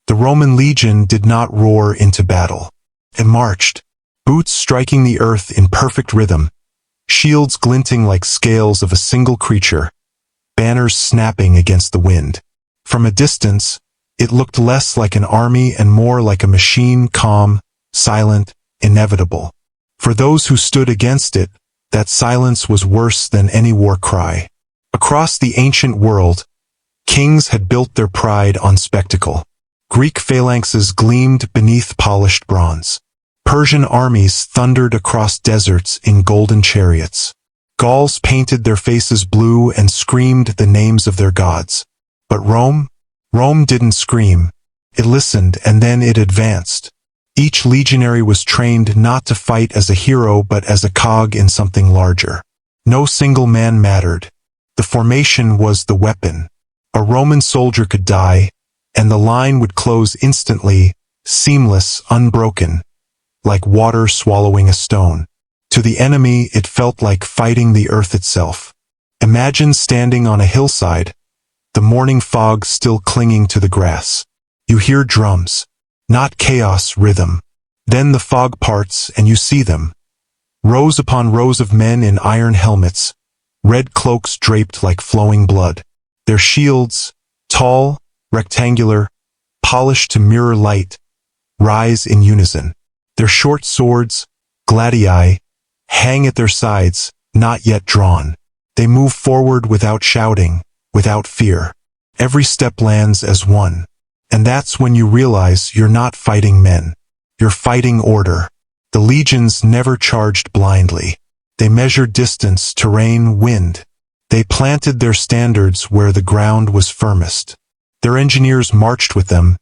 The Roman legion did not roar into battle. It marched, boots striking the earth in perfect rhythm, shields glinting like scales of a single creature, banners snapping against the wind. From a distance, it looked less like an army and more like a machine, calm, silent, inevitable. For those who stood against it, that silence was worse than any war cry. Across the ancient world, kings had built their pride on spectacle. Greek phalanxes gleamed beneath polished bronze. Persian armies thundered across deserts in golden chariots. Gauls painted their faces blue and screamed the names of their gods. But Rome didn't scream. It listened, and then it advanced. Each legionary was trained not to fight as a hero but as a cog in something larger. No single man mattered. The formation was the weapon. A Roman soldier could die, and the line would close instantly, seamless, unbroken, like water swallowing a stone. To the enemy, it felt like fighting the earth itself. Imagine standing on a hillside, the morning fog still clinging to the grass. You hear drums, not chaos, rhythm. Then the fog parts and you see them. Rows upon rows of men in iron helmets, red cloaks draped like flowing blood. Their shields, tall, rectangular, polished to mirror light, rise in unison. Their short swords, gladii, hang at their sides, not yet drawn. They move forward without shouting, without fear. Every step lands as one. And that's when you realize you're not fighting men. You're fighting order. The legions never charged blindly. They measured distance, terrain, wind. They planted their standards where the ground was firmest. Their engineers marched with them,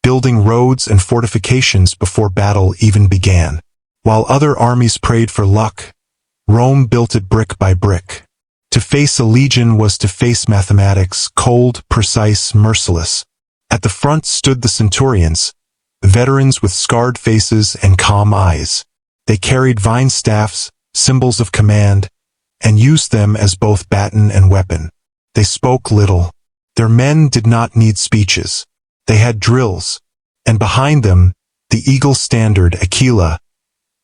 building roads and fortifications before battle even began. While other armies prayed for luck, Rome built it brick by brick. To face a legion was to face mathematics, cold, precise, merciless. At the front stood the centurions, veterans with scarred faces and calm eyes. They carried vine staffs, symbols of command, and used them as both baton and weapon. They spoke little. Their men did not need speeches. They had drills, and behind them, the eagle standard, Aquila,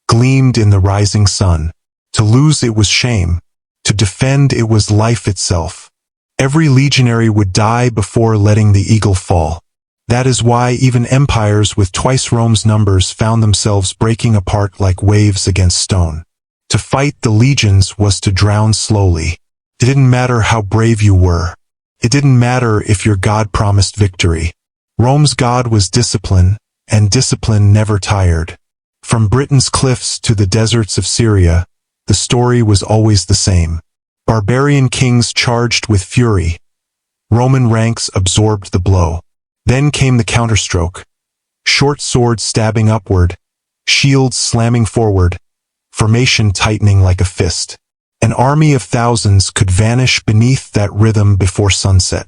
gleamed in the rising sun. To lose it was shame. To defend it was life itself. Every legionary would die before letting the eagle fall. That is why even empires with twice Rome's numbers found themselves breaking apart like waves against stone. To fight the legions was to drown slowly. It didn't matter how brave you were. It didn't matter if your god promised victory. Rome's god was discipline, and discipline never tired. From Britain's cliffs to the deserts of Syria, the story was always the same. Barbarian kings charged with fury. Roman ranks absorbed the blow. Then came the counterstroke. Short swords stabbing upward, shields slamming forward, formation tightening like a fist. An army of thousands could vanish beneath that rhythm before sunset.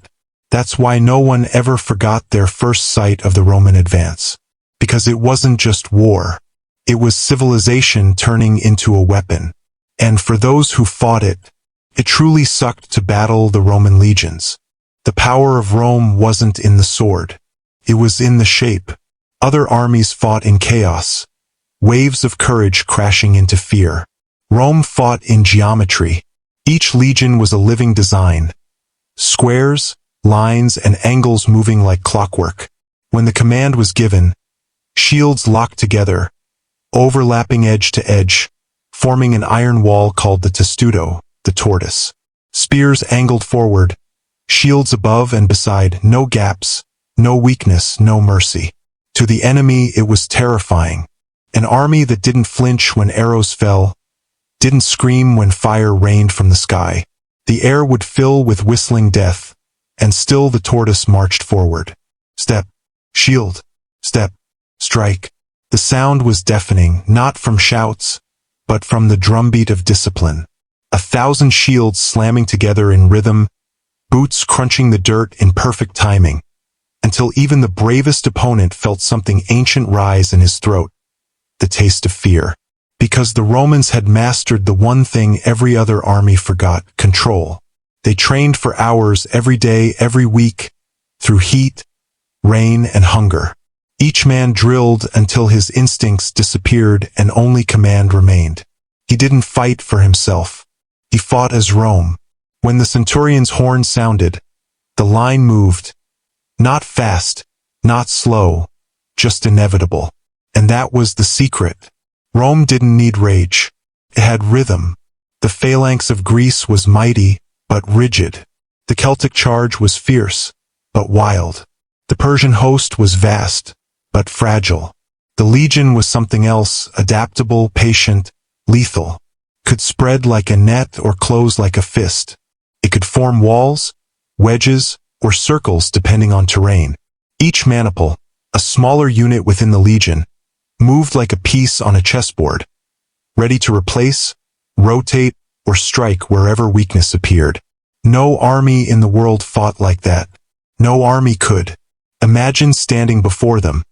That's why no one ever forgot their first sight of the Roman advance. Because it wasn't just war. It was civilization turning into a weapon. And for those who fought it, it truly sucked to battle the Roman legions. The power of Rome wasn't in the sword. It was in the shape. Other armies fought in chaos. Waves of courage crashing into fear. Rome fought in geometry. Each legion was a living design. Squares, lines, and angles moving like clockwork. When the command was given, shields locked together, overlapping edge to edge, forming an iron wall called the testudo, the tortoise. Spears angled forward, shields above and beside, no gaps, no weakness, no mercy. To the enemy it was terrifying. An army that didn't flinch when arrows fell, didn't scream when fire rained from the sky. The air would fill with whistling death, and still the tortoise marched forward. Step, shield, step, strike. The sound was deafening, not from shouts, but from the drumbeat of discipline. 1,000 shields slamming together in rhythm, boots crunching the dirt in perfect timing, until even the bravest opponent felt something ancient rise in his throat, the taste of fear. Because the Romans had mastered the one thing every other army forgot: control. They trained for hours every day, every week, through heat, rain, and hunger. Each man drilled until his instincts disappeared and only command remained. He didn't fight for himself. He fought as Rome. When the centurion's horn sounded, the line moved. Not fast, not slow, just inevitable. And that was the secret. Rome didn't need rage. It had rhythm. The phalanx of Greece was mighty, but rigid. The Celtic charge was fierce, but wild. The Persian host was vast, but fragile. The legion was something else, adaptable, patient, lethal. Could spread like a net or close like a fist. It could form walls, wedges, or circles depending on terrain. Each maniple, a smaller unit within the legion, moved like a piece on a chessboard, ready to replace, rotate, or strike wherever weakness appeared. No army in the world fought like that. No army could. Imagine standing before them.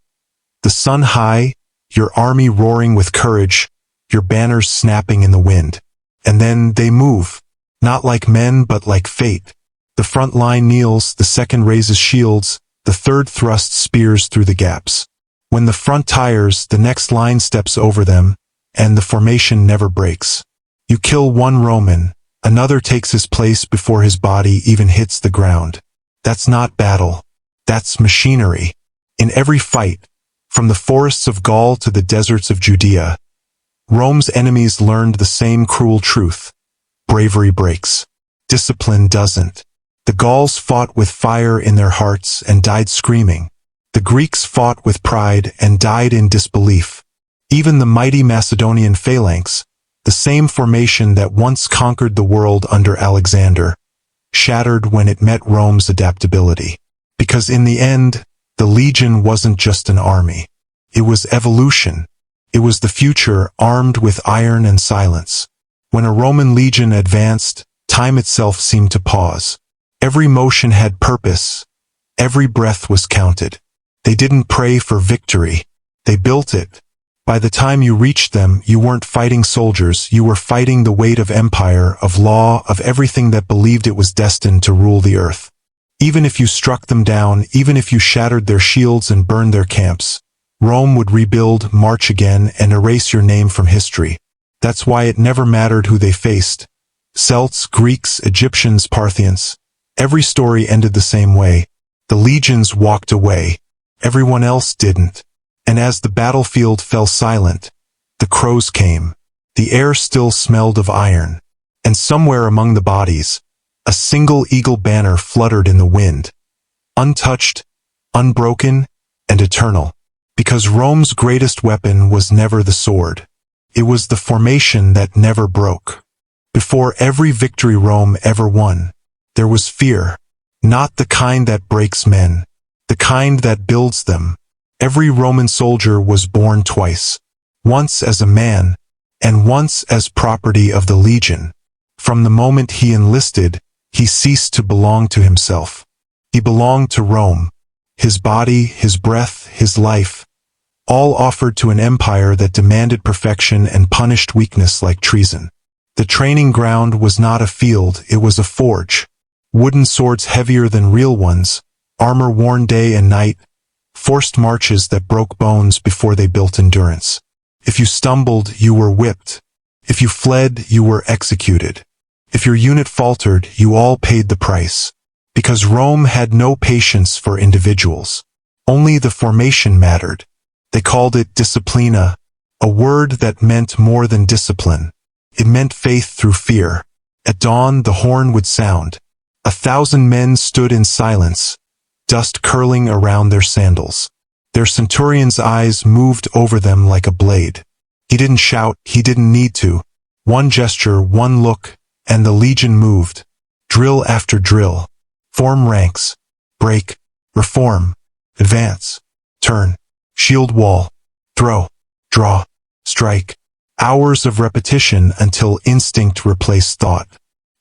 The sun high, your army roaring with courage, your banners snapping in the wind. And then they move, not like men but like fate. The front line kneels, the second raises shields, the third thrusts spears through the gaps. When the front tires, the next line steps over them, and the formation never breaks. You kill one Roman, another takes his place before his body even hits the ground. That's not battle. That's machinery. In every fight, from the forests of Gaul to the deserts of Judea, Rome's enemies learned the same cruel truth. Bravery breaks. Discipline doesn't. The Gauls fought with fire in their hearts and died screaming. The Greeks fought with pride and died in disbelief. Even the mighty Macedonian phalanx, the same formation that once conquered the world under Alexander, shattered when it met Rome's adaptability. Because in the end, the legion wasn't just an army. It was evolution. It was the future armed with iron and silence. When a Roman legion advanced, time itself seemed to pause. Every motion had purpose. Every breath was counted. They didn't pray for victory. They built it. By the time you reached them, you weren't fighting soldiers, you were fighting the weight of empire, of law, of everything that believed it was destined to rule the earth. Even if you struck them down, even if you shattered their shields and burned their camps, Rome would rebuild, march again, and erase your name from history. That's why it never mattered who they faced. Celts, Greeks, Egyptians, Parthians. Every story ended the same way. The legions walked away. Everyone else didn't. And as the battlefield fell silent, the crows came. The air still smelled of iron. And somewhere among the bodies, a single eagle banner fluttered in the wind. Untouched, unbroken, and eternal. Because Rome's greatest weapon was never the sword. It was the formation that never broke. Before every victory Rome ever won, there was fear. Not the kind that breaks men. The kind that builds them. Every Roman soldier was born twice. Once as a man, and once as property of the legion. From the moment he enlisted, he ceased to belong to himself. He belonged to Rome. His body, his breath, his life, all offered to an empire that demanded perfection and punished weakness like treason. The training ground was not a field, it was a forge. Wooden swords heavier than real ones, armor worn day and night, forced marches that broke bones before they built endurance. If you stumbled, you were whipped. If you fled, you were executed. If your unit faltered, you all paid the price. Because Rome had no patience for individuals. Only the formation mattered. They called it disciplina, a word that meant more than discipline. It meant faith through fear. At dawn, the horn would sound. 1,000 men stood in silence, dust curling around their sandals. Their centurion's eyes moved over them like a blade. He didn't shout, he didn't need to. One gesture, one look, and the legion moved. Drill after drill. Form ranks. Break. Reform. Advance. Turn. Shield wall. Throw. Draw. Strike. Hours of repetition until instinct replaced thought.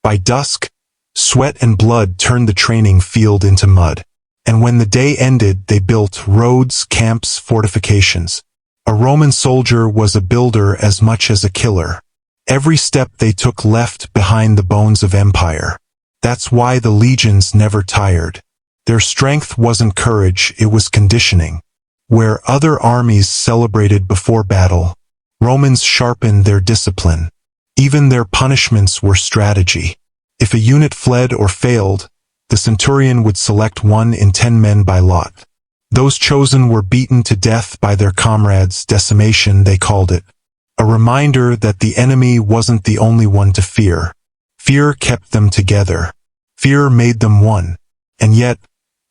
By dusk, sweat and blood turned the training field into mud. And when the day ended, they built roads, camps, fortifications. A Roman soldier was a builder as much as a killer. Every step they took left behind the bones of empire. That's why the legions never tired. Their strength wasn't courage, it was conditioning. Where other armies celebrated before battle, Romans sharpened their discipline. Even their punishments were strategy. If a unit fled or failed, the centurion would select 1 in 10 men by lot. Those chosen were beaten to death by their comrades, decimation they called it. A reminder that the enemy wasn't the only one to fear. Fear kept them together. Fear made them one. And yet,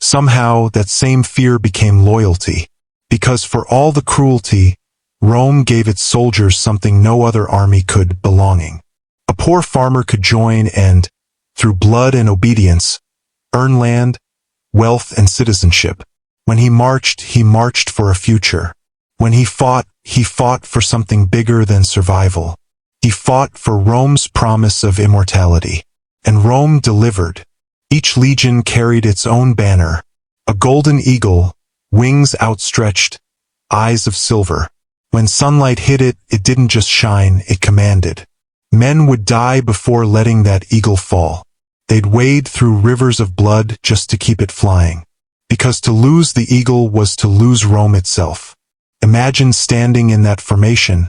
somehow that same fear became loyalty. Because for all the cruelty, Rome gave its soldiers something no other army could, belonging. A poor farmer could join and, through blood and obedience, earn land, wealth, and citizenship. When he marched for a future. When he fought for something bigger than survival. He fought for Rome's promise of immortality. And Rome delivered. Each legion carried its own banner, a golden eagle, wings outstretched, eyes of silver. When sunlight hit it, it didn't just shine, it commanded. Men would die before letting that eagle fall. They'd wade through rivers of blood just to keep it flying. Because to lose the eagle was to lose Rome itself. Imagine standing in that formation,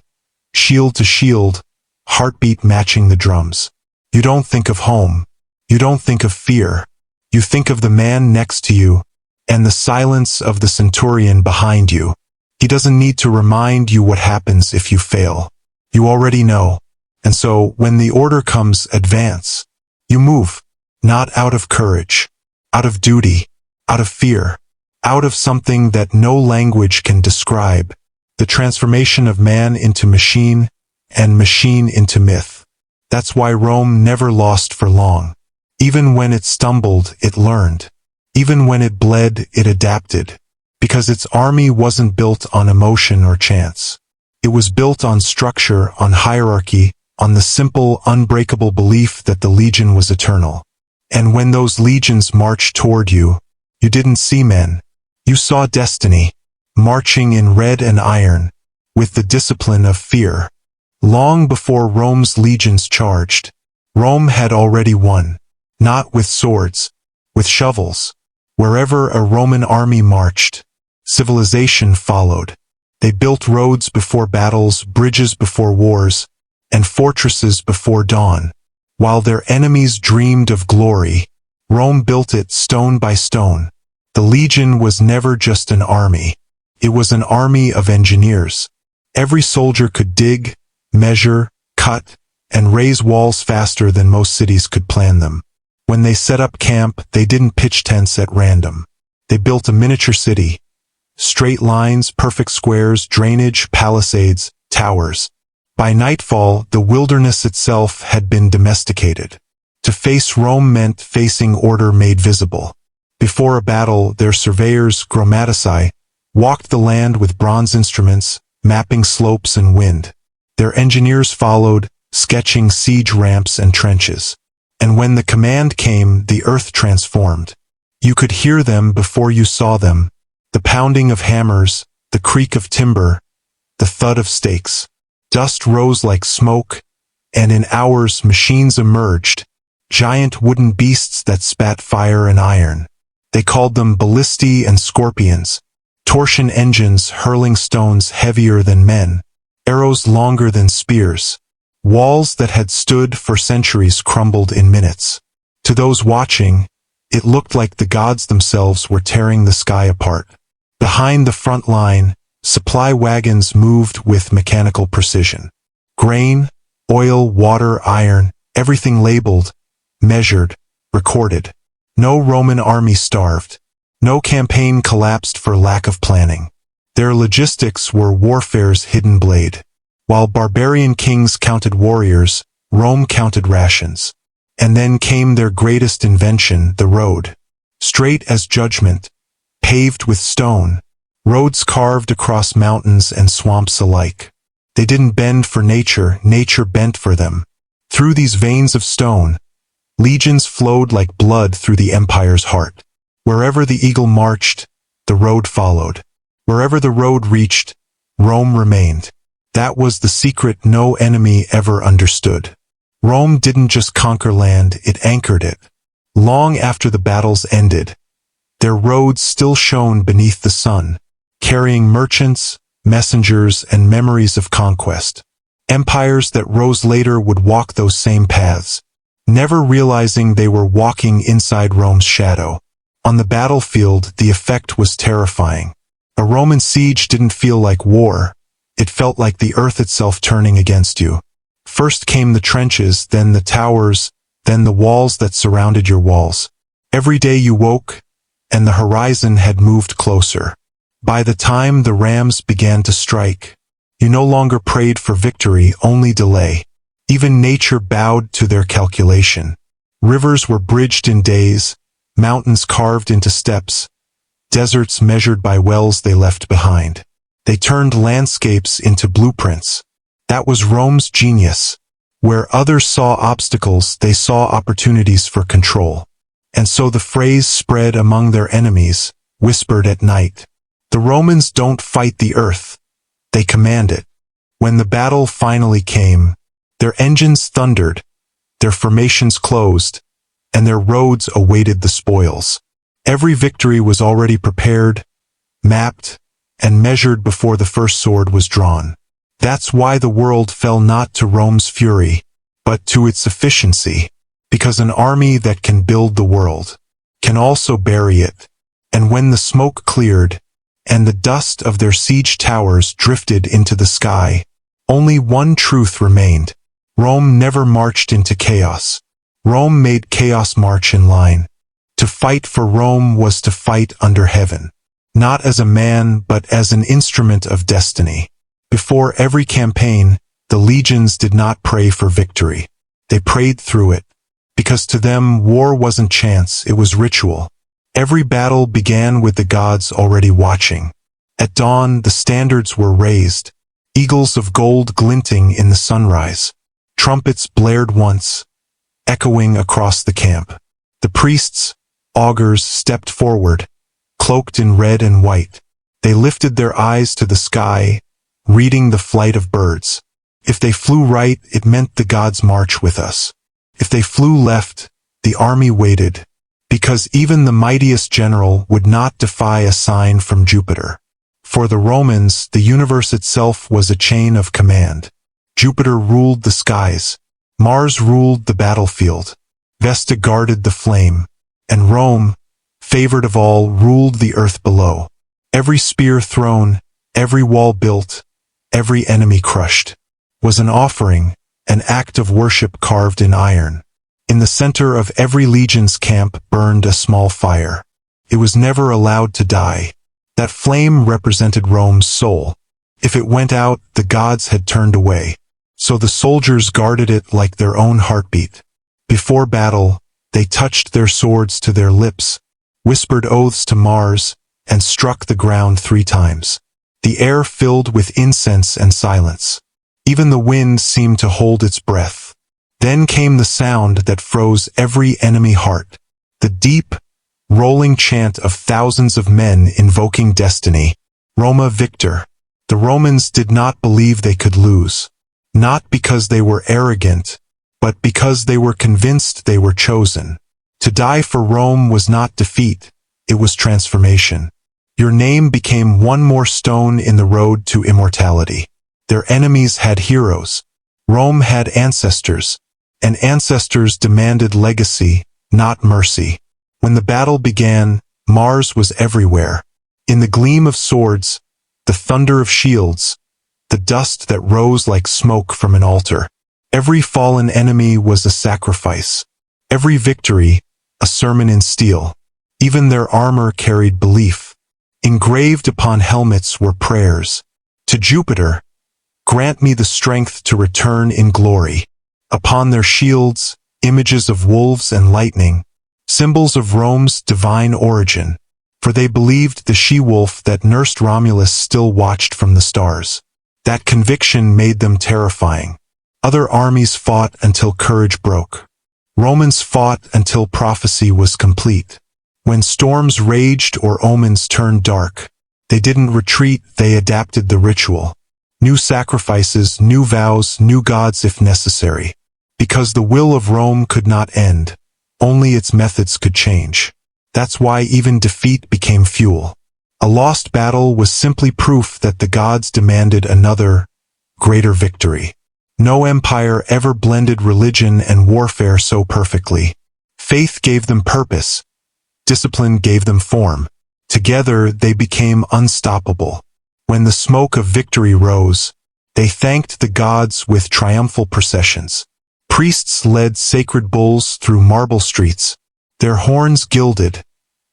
shield to shield, heartbeat matching the drums. You don't think of home. You don't think of fear. You think of the man next to you, and the silence of the centurion behind you. He doesn't need to remind you what happens if you fail. You already know. And so, when the order comes, advance. You move, not out of courage, out of duty, out of fear, out of something that no language can describe, the transformation of man into machine, and machine into myth. That's why Rome never lost for long. Even when it stumbled, it learned. Even when it bled, it adapted. Because its army wasn't built on emotion or chance. It was built on structure, on hierarchy, on the simple, unbreakable belief that the legion was eternal. And when those legions marched toward you, you didn't see men. You saw destiny, marching in red and iron, with the discipline of fear. Long before Rome's legions charged, Rome had already won. Not with swords, with shovels. Wherever a Roman army marched, civilization followed. They built roads before battles, bridges before wars, and fortresses before dawn. While their enemies dreamed of glory, Rome built it stone by stone. The legion was never just an army. It was an army of engineers. Every soldier could dig, measure, cut, and raise walls faster than most cities could plan them. When they set up camp, they didn't pitch tents at random. They built a miniature city. Straight lines, perfect squares, drainage, palisades, towers. By nightfall, the wilderness itself had been domesticated. To face Rome meant facing order made visible. Before a battle, their surveyors, grammatici, walked the land with bronze instruments, mapping slopes and wind. Their engineers followed, sketching siege ramps and trenches. And when the command came, the earth transformed. You could hear them before you saw them, the pounding of hammers, the creak of timber, the thud of stakes. Dust rose like smoke, and in hours machines emerged, giant wooden beasts that spat fire and iron. They called them ballistae and scorpions, torsion engines hurling stones heavier than men, arrows longer than spears. Walls that had stood for centuries crumbled in minutes. To those watching, it looked like the gods themselves were tearing the sky apart. Behind the front line, supply wagons moved with mechanical precision. Grain, oil, water, iron, everything labeled, measured, recorded. No Roman army starved. No campaign collapsed for lack of planning. Their logistics were warfare's hidden blade. While barbarian kings counted warriors, Rome counted rations. And then came their greatest invention, the road. Straight as judgment, paved with stone, roads carved across mountains and swamps alike. They didn't bend for nature, nature bent for them. Through these veins of stone, legions flowed like blood through the empire's heart. Wherever the eagle marched, the road followed. Wherever the road reached, Rome remained. That was the secret no enemy ever understood. Rome didn't just conquer land, it anchored it. Long after the battles ended, Their roads still shone beneath the sun, carrying merchants, messengers, and memories of conquest. Empires that rose later would walk those same paths, never realizing they were walking inside Rome's shadow. On the battlefield, the effect was terrifying. A Roman siege didn't feel like war. It felt like the earth itself turning against you. First came the trenches, then the towers, then the walls that surrounded your walls. Every day you woke, and the horizon had moved closer. By the time the rams began to strike, you no longer prayed for victory, only delay. Even nature bowed to their calculation. Rivers were bridged in days, mountains carved into steps, deserts measured by wells they left behind. They turned landscapes into blueprints. That was Rome's genius. Where others saw obstacles, they saw opportunities for control. And so the phrase spread among their enemies, whispered at night. The Romans don't fight the earth. They command it. When the battle finally came, their engines thundered, their formations closed, and their roads awaited the spoils. Every victory was already prepared, mapped, and measured before the first sword was drawn. That's why the world fell not to Rome's fury, but to its efficiency, because an army that can build the world can also bury it. And when the smoke cleared, and the dust of their siege towers drifted into the sky, only one truth remained. Rome never marched into chaos. Rome made chaos march in line. To fight for Rome was to fight under heaven, not as a man but as an instrument of destiny. Before every campaign, the legions did not pray for victory. They prayed through it, because to them war wasn't chance, it was ritual. Every battle began with the gods already watching. At dawn, the standards were raised, eagles of gold glinting in the sunrise. Trumpets blared once, echoing across the camp. The priests, augurs, stepped forward, cloaked in red and white. They lifted their eyes to the sky, reading the flight of birds. If they flew right, it meant the gods march with us. If they flew left, the army waited, because even the mightiest general would not defy a sign from Jupiter. For the Romans, the universe itself was a chain of command. Jupiter ruled the skies, Mars ruled the battlefield, Vesta guarded the flame, and Rome, favored of all, ruled the earth below. Every spear thrown, every wall built, every enemy crushed, was an offering, an act of worship carved in iron. In the center of every legion's camp burned a small fire. It was never allowed to die. That flame represented Rome's soul. If it went out, the gods had turned away. So the soldiers guarded it like their own heartbeat. Before battle, they touched their swords to their lips, whispered oaths to Mars, and struck the ground 3 times. The air filled with incense and silence. Even the wind seemed to hold its breath. Then came the sound that froze every enemy heart. The deep, rolling chant of thousands of men invoking destiny. Roma Victor. The Romans did not believe they could lose. Not because they were arrogant, but because they were convinced they were chosen. To die for Rome was not defeat, it was transformation. Your name became one more stone in the road to immortality. Their enemies had heroes. Rome had ancestors, and ancestors demanded legacy, not mercy. When the battle began, Mars was everywhere. In the gleam of swords, the thunder of shields, the dust that rose like smoke from an altar. Every fallen enemy was a sacrifice. Every victory, a sermon in steel. Even their armor carried belief. Engraved upon helmets were prayers. To Jupiter, grant me the strength to return in glory. Upon their shields, images of wolves and lightning, symbols of Rome's divine origin. For they believed the she-wolf that nursed Romulus still watched from the stars. That conviction made them terrifying. Other armies fought until courage broke. Romans fought until prophecy was complete. When storms raged or omens turned dark, they didn't retreat, they adapted the ritual. New sacrifices, new vows, new gods if necessary. Because the will of Rome could not end, only its methods could change. That's why even defeat became fuel. A lost battle was simply proof that the gods demanded another, greater victory. No empire ever blended religion and warfare so perfectly. Faith gave them purpose. Discipline gave them form. Together they became unstoppable. When the smoke of victory rose, they thanked the gods with triumphal processions. Priests led sacred bulls through marble streets, their horns gilded,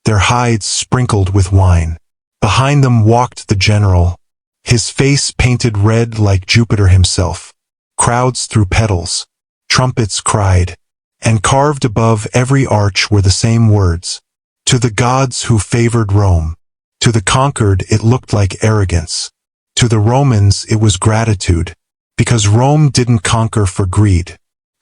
their hides sprinkled with wine. Behind them walked the general, his face painted red like Jupiter himself. Crowds threw petals, trumpets cried, and carved above every arch were the same words. To the gods who favored Rome. To the conquered it looked like arrogance. To the Romans it was gratitude, because Rome didn't conquer for greed,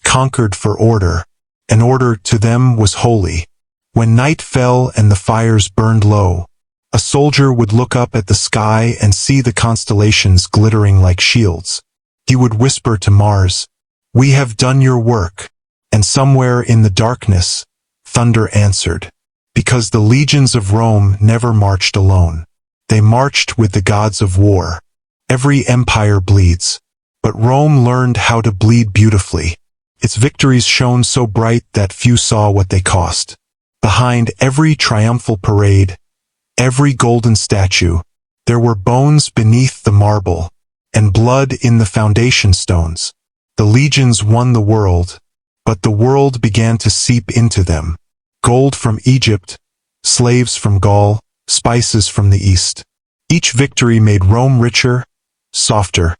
conquered for order, and order to them was holy. When night fell and the fires burned low, a soldier would look up at the sky and see the constellations glittering like shields. He would whisper to Mars, "We have done your work." And somewhere in the darkness, thunder answered. Because the legions of Rome never marched alone. They marched with the gods of war. Every empire bleeds, but Rome learned how to bleed beautifully. Its victories shone so bright that few saw what they cost. Behind every triumphal parade, every golden statue, there were bones beneath the marble, and blood in the foundation stones. The legions won the world, but the world began to seep into them. Gold from Egypt, slaves from Gaul, spices from the East. Each victory made Rome richer, softer,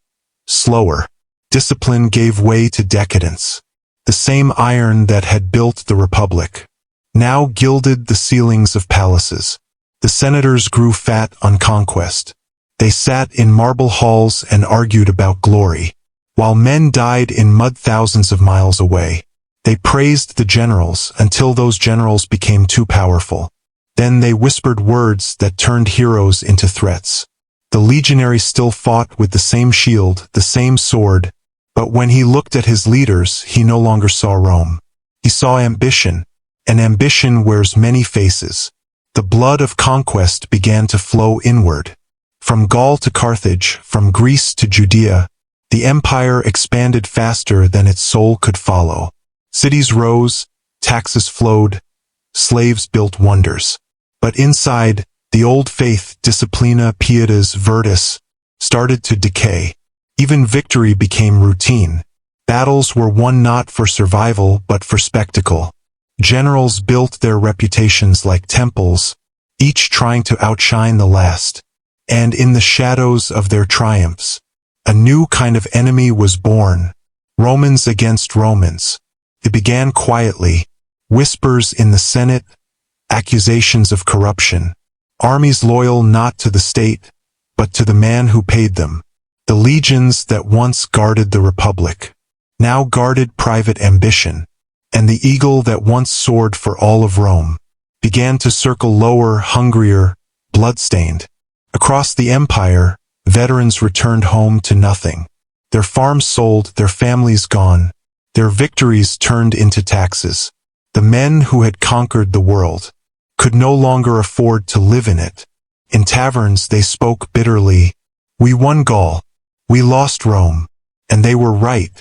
slower. Discipline gave way to decadence. The same iron that had built the Republic now gilded the ceilings of palaces. The senators grew fat on conquest. They sat in marble halls and argued about glory, while men died in mud thousands of miles away. They praised the generals until those generals became too powerful. Then they whispered words that turned heroes into threats. The legionary still fought with the same shield, the same sword, but when he looked at his leaders, he no longer saw Rome. He saw ambition, and ambition wears many faces. The blood of conquest began to flow inward. From Gaul to Carthage, from Greece to Judea, the empire expanded faster than its soul could follow. Cities rose, taxes flowed, slaves built wonders. But inside, the old faith, disciplina pietas virtus, started to decay. Even victory became routine. Battles were won not for survival but for spectacle. Generals built their reputations like temples, each trying to outshine the last. And in the shadows of their triumphs, a new kind of enemy was born. Romans against Romans. It began quietly, whispers in the Senate, accusations of corruption, armies loyal not to the state, but to the man who paid them. The legions that once guarded the Republic, now guarded private ambition, and the eagle that once soared for all of Rome, began to circle lower, hungrier, blood-stained. Across the empire, veterans returned home to nothing. Their farms sold, their families gone. Their victories turned into taxes. The men who had conquered the world could no longer afford to live in it. In taverns they spoke bitterly, "We won Gaul, we lost Rome," and they were right,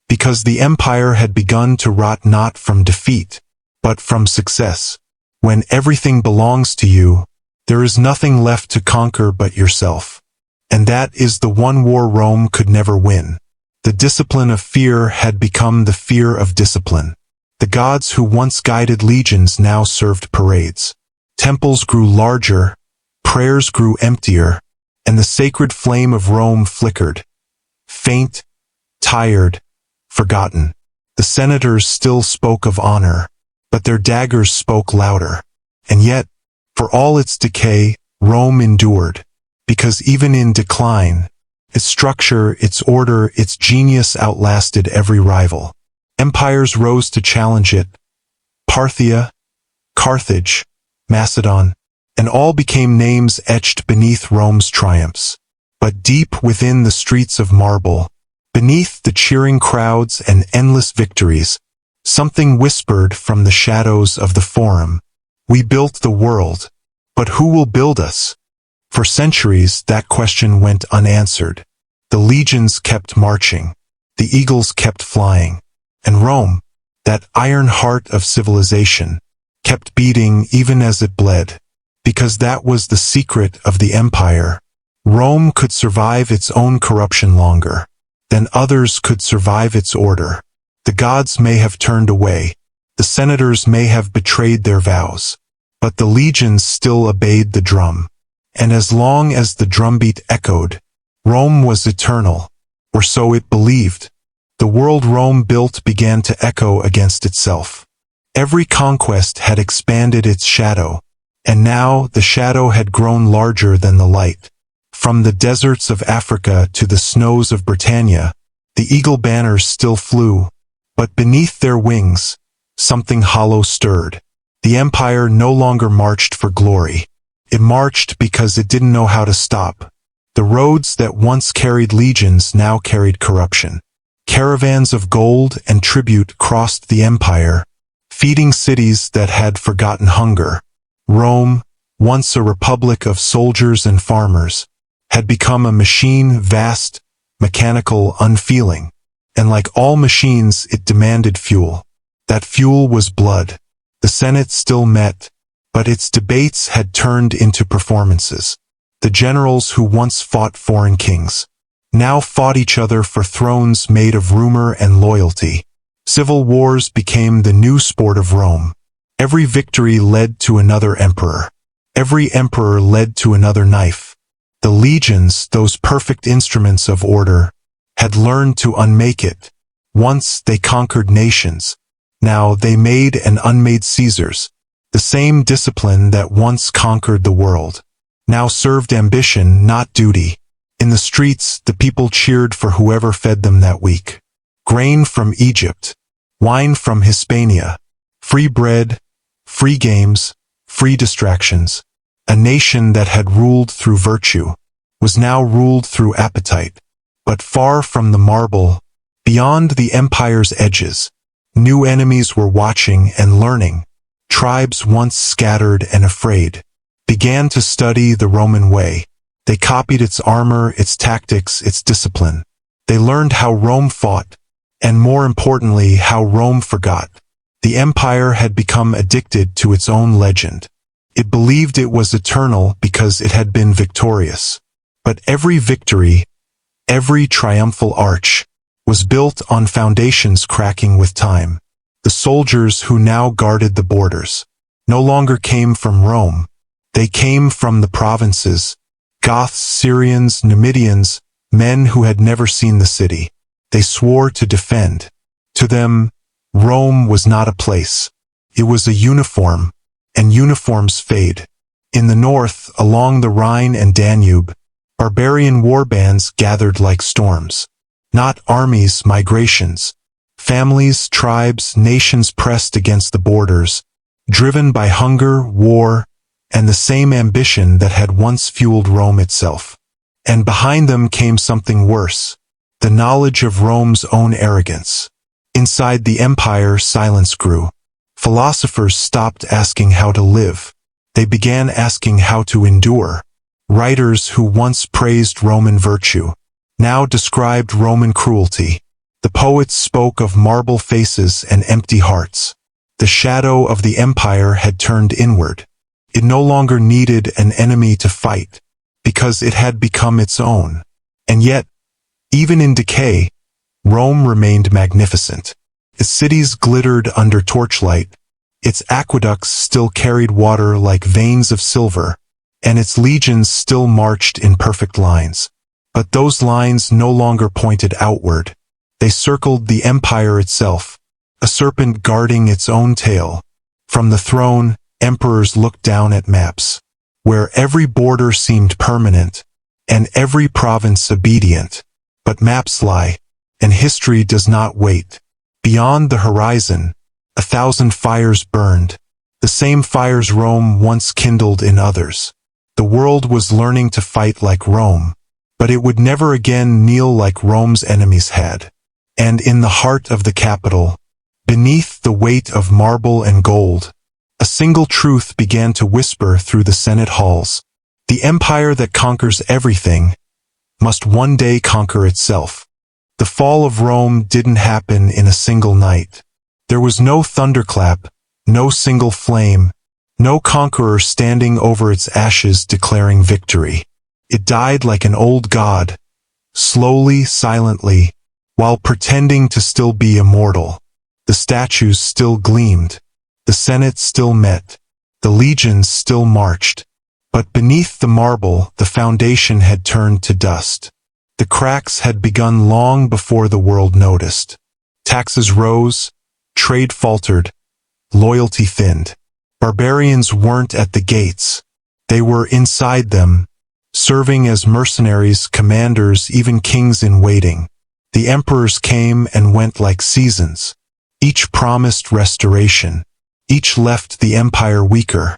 because the empire had begun to rot not from defeat, but from success. When everything belongs to you, there is nothing left to conquer but yourself. And that is the one war Rome could never win. The discipline of fear had become the fear of discipline. The gods who once guided legions now served parades. Temples grew larger, prayers grew emptier, and the sacred flame of Rome flickered. Faint, tired, forgotten. The senators still spoke of honor, but their daggers spoke louder. And yet, for all its decay, Rome endured, because even in decline, its structure, its order, its genius outlasted every rival. Empires rose to challenge it. Parthia, Carthage, Macedon, and all became names etched beneath Rome's triumphs. But deep within the streets of marble, beneath the cheering crowds and endless victories, something whispered from the shadows of the Forum. We built the world. But who will build us? For centuries, that question went unanswered. The legions kept marching. The eagles kept flying. And Rome, that iron heart of civilization, kept beating even as it bled. Because that was the secret of the empire. Rome could survive its own corruption longer than others could survive its order. The gods may have turned away. The senators may have betrayed their vows. But the legions still obeyed the drum. And as long as the drumbeat echoed, Rome was eternal, or so it believed. The world Rome built began to echo against itself. Every conquest had expanded its shadow, and now the shadow had grown larger than the light. From the deserts of Africa to the snows of Britannia, the eagle banners still flew, but beneath their wings, something hollow stirred. The empire no longer marched for glory. It marched because it didn't know how to stop. The roads that once carried legions now carried corruption. Caravans of gold and tribute crossed the empire, feeding cities that had forgotten hunger. Rome, once a republic of soldiers and farmers, had become a machine, vast, mechanical, unfeeling. And like all machines, it demanded fuel. That fuel was blood. The Senate still met, but its debates had turned into performances. The generals who once fought foreign kings now fought each other for thrones made of rumor and loyalty. Civil wars became the new sport of Rome. Every victory led to another emperor. Every emperor led to another knife. The legions, those perfect instruments of order, had learned to unmake it. Once they conquered nations. Now they made and unmade Caesars. The same discipline that once conquered the world now served ambition, not duty. In the streets, the people cheered for whoever fed them that week. Grain from Egypt, wine from Hispania, free bread, free games, free distractions. A nation that had ruled through virtue was now ruled through appetite. But far from the marble, beyond the empire's edges, new enemies were watching and learning. Tribes once scattered and afraid began to study the Roman way. They copied its armor, its tactics, its discipline. They learned how Rome fought, and more importantly, how Rome forgot. The empire had become addicted to its own legend. It believed it was eternal because it had been victorious. But every victory, every triumphal arch, was built on foundations cracking with time. The soldiers who now guarded the borders no longer came from Rome. They came from the provinces, Goths, Syrians, Numidians, men who had never seen the city. They swore to defend. To them, Rome was not a place. It was a uniform, and uniforms fade. In the north, along the Rhine and Danube, barbarian warbands gathered like storms. Not armies, migrations. Families, tribes, nations pressed against the borders, driven by hunger, war, and the same ambition that had once fueled Rome itself. And behind them came something worse, the knowledge of Rome's own arrogance. Inside the empire, silence grew. Philosophers stopped asking how to live. They began asking how to endure. Writers who once praised Roman virtue now described Roman cruelty. The poets spoke of marble faces and empty hearts. The shadow of the empire had turned inward. It no longer needed an enemy to fight, because it had become its own. And yet, even in decay, Rome remained magnificent. Its cities glittered under torchlight. Its aqueducts still carried water like veins of silver, and its legions still marched in perfect lines. But those lines no longer pointed outward. They circled the empire itself, a serpent guarding its own tail. From the throne, emperors looked down at maps, where every border seemed permanent, and every province obedient. But maps lie, and history does not wait. Beyond the horizon, 1,000 fires burned, the same fires Rome once kindled in others. The world was learning to fight like Rome, but it would never again kneel like Rome's enemies had. And in the heart of the capital, beneath the weight of marble and gold, A single truth began to whisper through the Senate halls. The empire that conquers everything must one day conquer itself. The fall of Rome didn't happen in a single night. There was no thunderclap, no single flame, no conqueror standing over its ashes declaring victory. It died like an old god, slowly, silently, while pretending to still be immortal. The statues still gleamed. The Senate still met. The legions still marched. But beneath the marble, the foundation had turned to dust. The cracks had begun long before the world noticed. Taxes rose, trade faltered, loyalty thinned. Barbarians weren't at the gates. They were inside them, serving as mercenaries, commanders, even kings in waiting. The emperors came and went like seasons. Each promised restoration. Each left the empire weaker.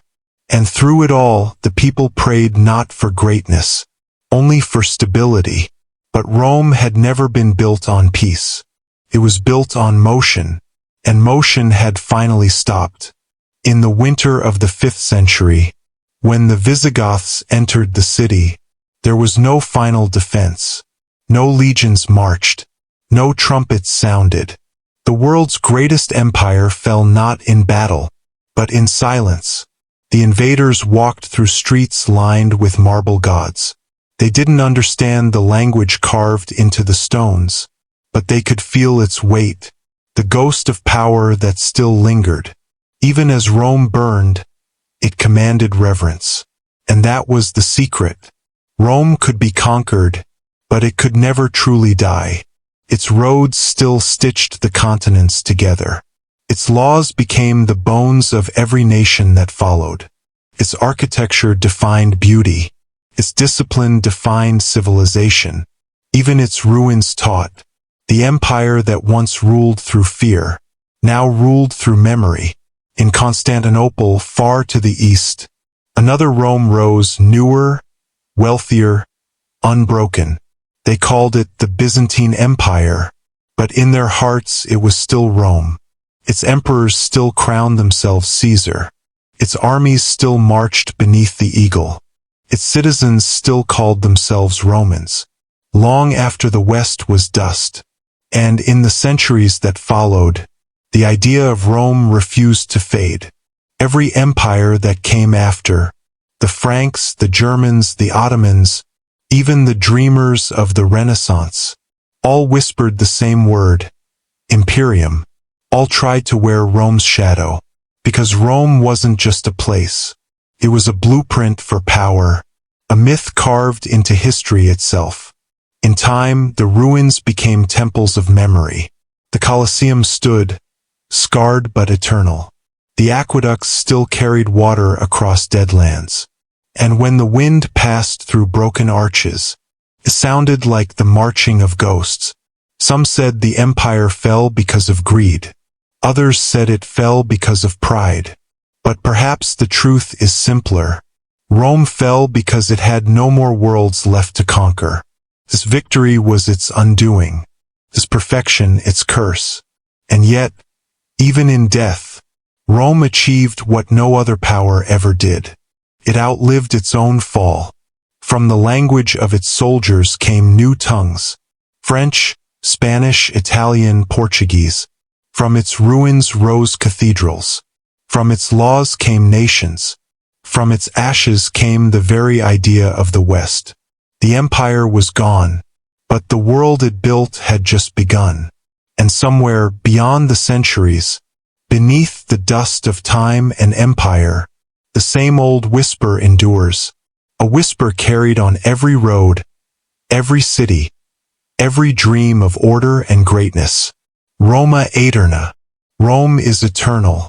And through it all, the people prayed not for greatness, only for stability. But Rome had never been built on peace. It was built on motion, and motion had finally stopped. In the winter of the 5th century, when the Visigoths entered the city, there was no final defense. No legions marched. No trumpets sounded. The world's greatest empire fell not in battle, but in silence. The invaders walked through streets lined with marble gods. They didn't understand the language carved into the stones, but they could feel its weight, the ghost of power that still lingered. Even as Rome burned, it commanded reverence. And that was the secret. Rome could be conquered, but it could never truly die. Its roads still stitched the continents together. Its laws became the bones of every nation that followed. Its architecture defined beauty. Its discipline defined civilization. Even its ruins taught. The empire that once ruled through fear, now ruled through memory. In Constantinople, far to the east, another Rome rose, newer, wealthier, unbroken. They called it the Byzantine Empire, but in their hearts it was still Rome. Its emperors still crowned themselves Caesar. Its armies still marched beneath the eagle. Its citizens still called themselves Romans, long after the West was dust. And in the centuries that followed, the idea of Rome refused to fade. Every empire that came after, the Franks, the Germans, the Ottomans, even the dreamers of the Renaissance, all whispered the same word, imperium. All tried to wear Rome's shadow, because Rome wasn't just a place. It was a blueprint for power, a myth carved into history itself. In time, the ruins became temples of memory. The Colosseum stood, scarred but eternal. The aqueducts still carried water across dead lands. And when the wind passed through broken arches, it sounded like the marching of ghosts. Some said the empire fell because of greed. Others said it fell because of pride. But perhaps the truth is simpler. Rome fell because it had no more worlds left to conquer. This victory was its undoing. This perfection its curse. And yet, even in death, Rome achieved what no other power ever did. It outlived its own fall. From the language of its soldiers came new tongues. French, Spanish, Italian, Portuguese. From its ruins rose cathedrals. From its laws came nations. From its ashes came the very idea of the West. The empire was gone, but the world it built had just begun. And somewhere beyond the centuries, beneath the dust of time and empire, the same old whisper endures, a whisper carried on every road, every city, every dream of order and greatness. Roma aeterna. Rome is eternal.